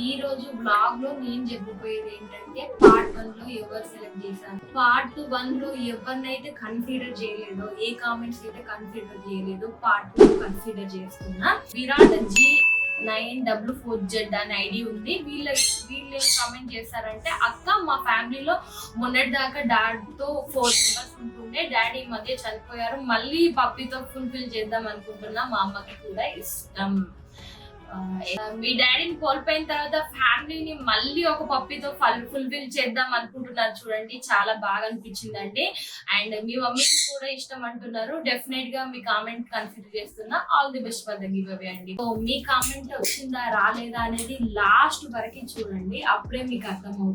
ఈ రోజు బ్లాగ్ లో నేను చెప్పబోయేది ఏంటంటే పార్ట్ 1 లో ఎవరు సెలెక్ట్ చేశాను, పార్ట్ 1 లో ఎవరినైతే కన్సిడర్ చేయలేదో, ఏ కామెంట్స్ అయితే కన్సిడర్ చేయలేదో పార్ట్ 2 కన్సిడర్ చేస్తున్నా. విరాట్ G944Z అనే ఐడి ఉంది. వీళ్ళు ఏం కామెంట్ చేస్తారంటే, అక్క మా ఫ్యామిలీలో మొన్నటి దాకా డాడ్ తో 4 మెంబర్స్ ఉంటుండే, డాడీ ఈ మధ్య చనిపోయారు, మళ్ళీ పప్పితో ఫుల్ఫిల్ చేద్దాం అనుకుంటున్నా, మా అమ్మకి కూడా ఇష్టం. మీ డాడీని కోల్పోయిన తర్వాత ఫ్యామిలీని మళ్ళీ ఒక పప్పితో ఫుల్ఫిల్ చేద్దాం అనుకుంటున్నారు చూడండి, చాలా బాగా అనిపించిందండి. అండ్ మీ మమ్మీకి కూడా ఇష్టం అంటున్నారు. డెఫినెట్ గా మీ కామెంట్ కన్సిడర్ చేస్తున్నా. All the best for the give away అండి. సో మీ కామెంట్ వచ్చిందా రాలేదా అనేది లాస్ట్ వరకు చూడండి, అప్పుడే మీకు అర్థమవుతుంది.